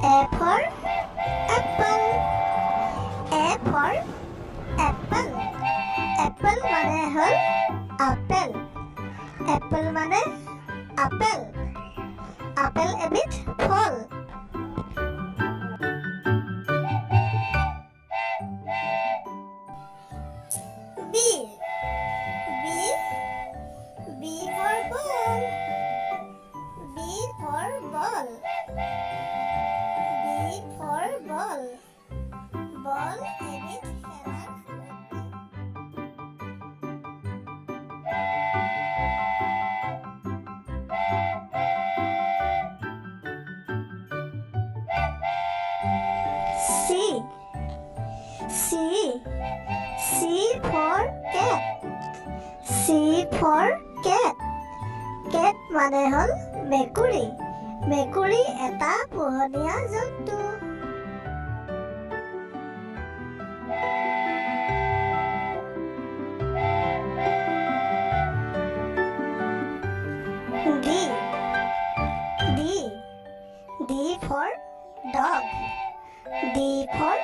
A for apple. A for apple. Apple মানে হল apple. Apple মানে apple. Apple এবিধ ফল। B. B. B for ball. B for ball. B for ball. Ball এবিধ খেলার C. C. C for cat. C for cat. Cat মানে হল মেকুৰী। মেকুৰী এটা পোহনীয়া জন্তু। D. D. D for dog. D for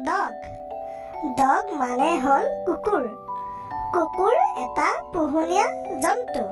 dog. Dog মানে হল কুকুৰ। কুকুৰ এটা পোহনীয়া জন্তু।